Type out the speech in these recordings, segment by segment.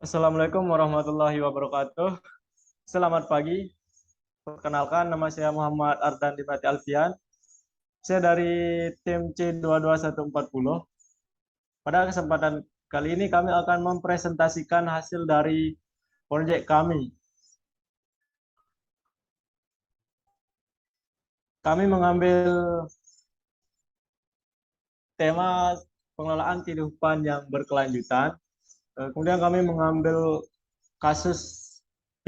Assalamualaikum warahmatullahi wabarakatuh. Selamat pagi. Perkenalkan, nama saya Muhammad Ardan Dimati Alfian. Saya dari tim C22140. Pada kesempatan kali ini kami akan mempresentasikan hasil dari proyek kami. Kami mengambil tema pengelolaan kehidupan yang berkelanjutan. Kemudian kami mengambil kasus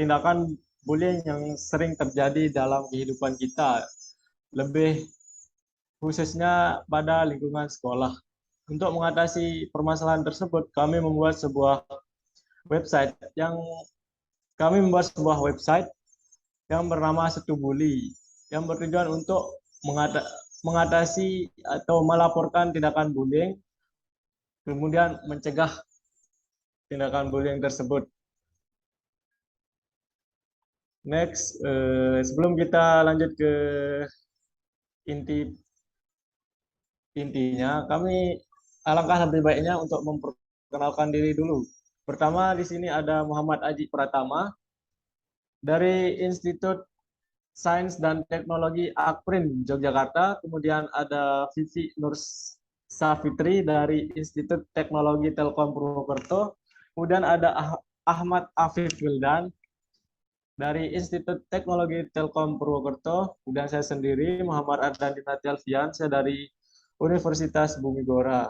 tindakan bullying yang sering terjadi dalam kehidupan kita, lebih khususnya pada lingkungan sekolah. Untuk mengatasi permasalahan tersebut, kami membuat sebuah website yang bernama Setubuli, yang bertujuan untuk mengatasi atau melaporkan tindakan bullying, kemudian mencegah tindakan bullying tersebut. Next, sebelum kita lanjut ke intinya, kami alangkah lebih baiknya untuk memperkenalkan diri dulu. Pertama, di sini ada Muhammad Aji Pratama dari Institut Sains dan Teknologi Akprin Yogyakarta. Kemudian ada Vivi Nur Safitri dari Institut Teknologi Telkom Purwokerto. Kemudian ada Ahmad Afif Wildan dari Institut Teknologi Telkom Purwokerto. Kemudian saya sendiri Muhammad Ardan Dimati Alfian, saya dari Universitas Bumi Gora.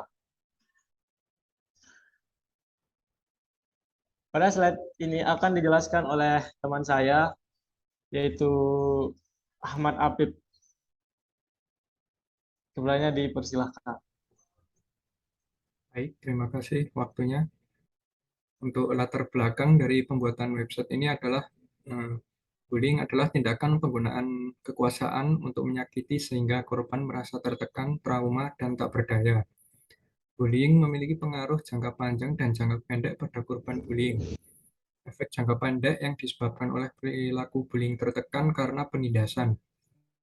Pada slide ini akan dijelaskan oleh teman saya, yaitu Ahmad Afif. Sebelahnya dipersilahkan. Baik, terima kasih waktunya. Untuk latar belakang dari pembuatan website ini adalah bullying adalah tindakan penggunaan kekuasaan untuk menyakiti sehingga korban merasa tertekan, trauma, dan tak berdaya. Bullying memiliki pengaruh jangka panjang dan jangka pendek pada korban bullying. Efek jangka pendek yang disebabkan oleh perilaku bullying tertekan karena penindasan,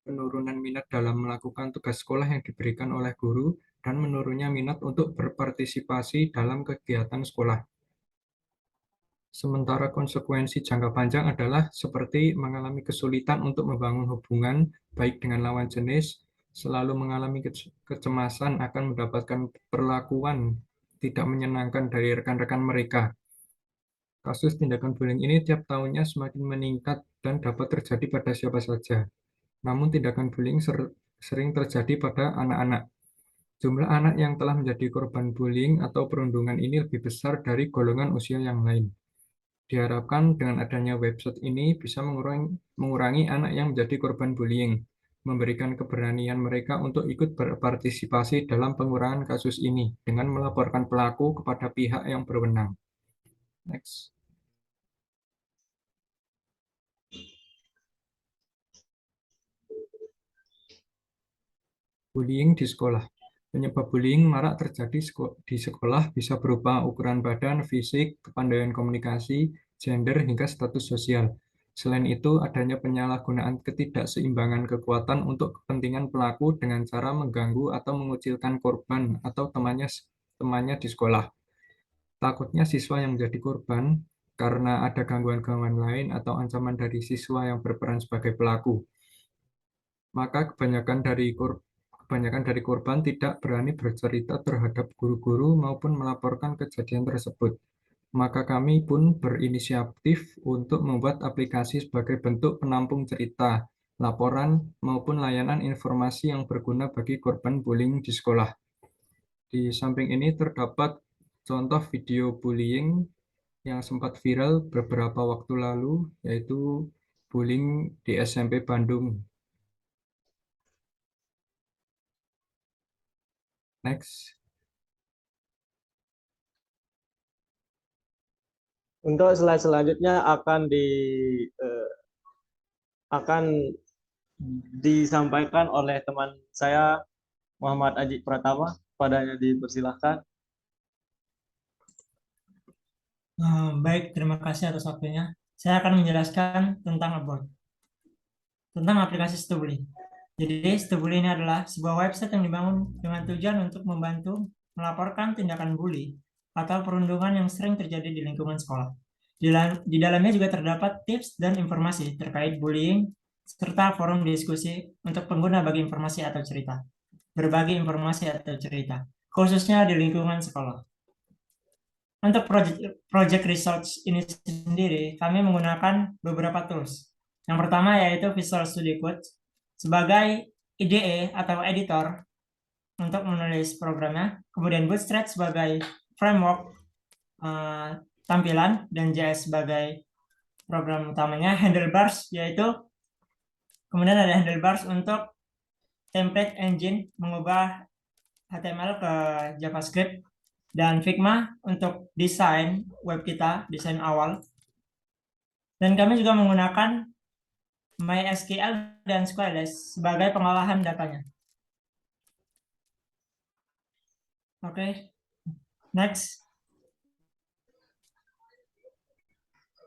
penurunan minat dalam melakukan tugas sekolah yang diberikan oleh guru, dan menurunnya minat untuk berpartisipasi dalam kegiatan sekolah. Sementara konsekuensi jangka panjang adalah seperti mengalami kesulitan untuk membangun hubungan baik dengan lawan jenis, selalu mengalami kecemasan akan mendapatkan perlakuan tidak menyenangkan dari rekan-rekan mereka. Kasus tindakan bullying ini tiap tahunnya semakin meningkat dan dapat terjadi pada siapa saja. Namun tindakan bullying sering terjadi pada anak-anak. Jumlah anak yang telah menjadi korban bullying atau perundungan ini lebih besar dari golongan usia yang lain. Diharapkan dengan adanya website ini bisa mengurangi anak yang menjadi korban bullying, memberikan keberanian mereka untuk ikut berpartisipasi dalam pengurangan kasus ini dengan melaporkan pelaku kepada pihak yang berwenang. Next. Bullying di sekolah. Penyebab bullying marak terjadi di sekolah bisa berupa ukuran badan, fisik, kepandaian komunikasi, gender, hingga status sosial. Selain itu, adanya penyalahgunaan ketidakseimbangan kekuatan untuk kepentingan pelaku dengan cara mengganggu atau mengucilkan korban atau temannya di sekolah. Takutnya siswa yang menjadi korban karena ada gangguan-gangguan lain atau ancaman dari siswa yang berperan sebagai pelaku. Maka kebanyakan dari korban tidak berani bercerita terhadap guru-guru maupun melaporkan kejadian tersebut. Maka kami pun berinisiatif untuk membuat aplikasi sebagai bentuk penampung cerita, laporan, maupun layanan informasi yang berguna bagi korban bullying di sekolah. Di samping ini terdapat contoh video bullying yang sempat viral beberapa waktu lalu, yaitu bullying di SMP Bandung. Next. Untuk slide selanjutnya akan disampaikan oleh teman saya Muhammad Aji Pratama. Padanya dipersilahkan. Baik, terima kasih atas waktunya. Saya akan menjelaskan tentang aplikasi Setubuli. Jadi, Setubuli ini adalah sebuah website yang dibangun dengan tujuan untuk membantu melaporkan tindakan bully atau perundungan yang sering terjadi di lingkungan sekolah. Di dalamnya juga terdapat tips dan informasi terkait bullying, serta forum diskusi untuk pengguna bagi informasi atau cerita. Berbagi informasi atau cerita, khususnya di lingkungan sekolah. Untuk project research ini sendiri, kami menggunakan beberapa tools. Yang pertama yaitu Visual Studio Code sebagai IDE atau editor untuk menulis programnya, kemudian Bootstrap sebagai framework tampilan, dan JS sebagai program utamanya, Handlebars kemudian ada Handlebars untuk template engine mengubah HTML ke JavaScript, dan Figma untuk desain web kita, desain awal. Dan kami juga menggunakan MySQL dan Squarespace sebagai pengolahan datanya. Oke, next.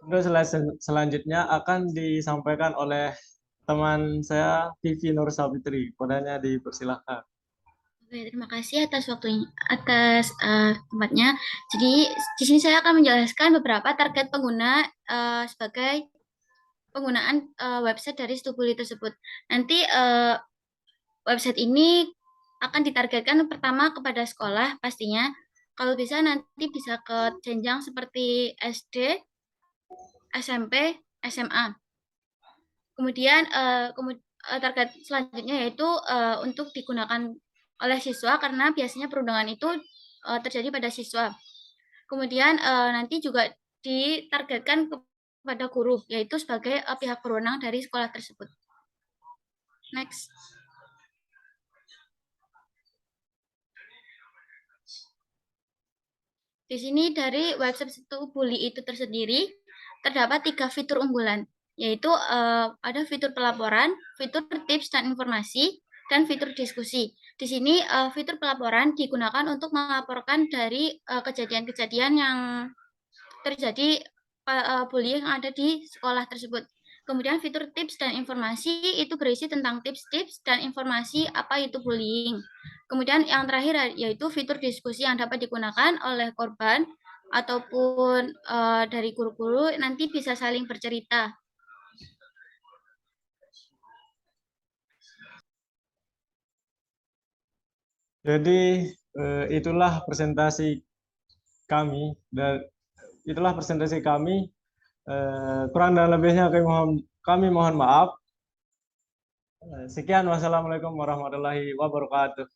Untuk selanjutnya akan disampaikan oleh teman saya Vivi Nur Sabitri. Kodenya dipersilahkan. Oke, terima kasih atas waktunya, atas tempatnya. Jadi di sini saya akan menjelaskan beberapa target pengguna sebagai penggunaan website dari Stubuli tersebut. Nanti website ini akan ditargetkan pertama kepada sekolah pastinya. Kalau bisa nanti bisa ke jenjang seperti SD, SMP, SMA. Kemudian target selanjutnya yaitu untuk digunakan oleh siswa karena biasanya perundungan itu terjadi pada siswa. Kemudian nanti juga ditargetkan kepada guru, yaitu sebagai pihak berwenang dari sekolah tersebut. Next. Di sini dari website Stubuli itu tersendiri terdapat 3 fitur unggulan, yaitu ada fitur pelaporan, fitur tips dan informasi, dan fitur diskusi. Di sini fitur pelaporan digunakan untuk melaporkan dari kejadian-kejadian yang terjadi bullying yang ada di sekolah tersebut. Kemudian fitur tips dan informasi itu berisi tentang tips-tips dan informasi apa itu bullying. Kemudian yang terakhir yaitu fitur diskusi yang dapat digunakan oleh korban ataupun dari guru-guru nanti bisa saling bercerita. Jadi itulah presentasi kami dan kurang dan lebihnya kami mohon maaf. Sekian, wassalamualaikum warahmatullahi wabarakatuh.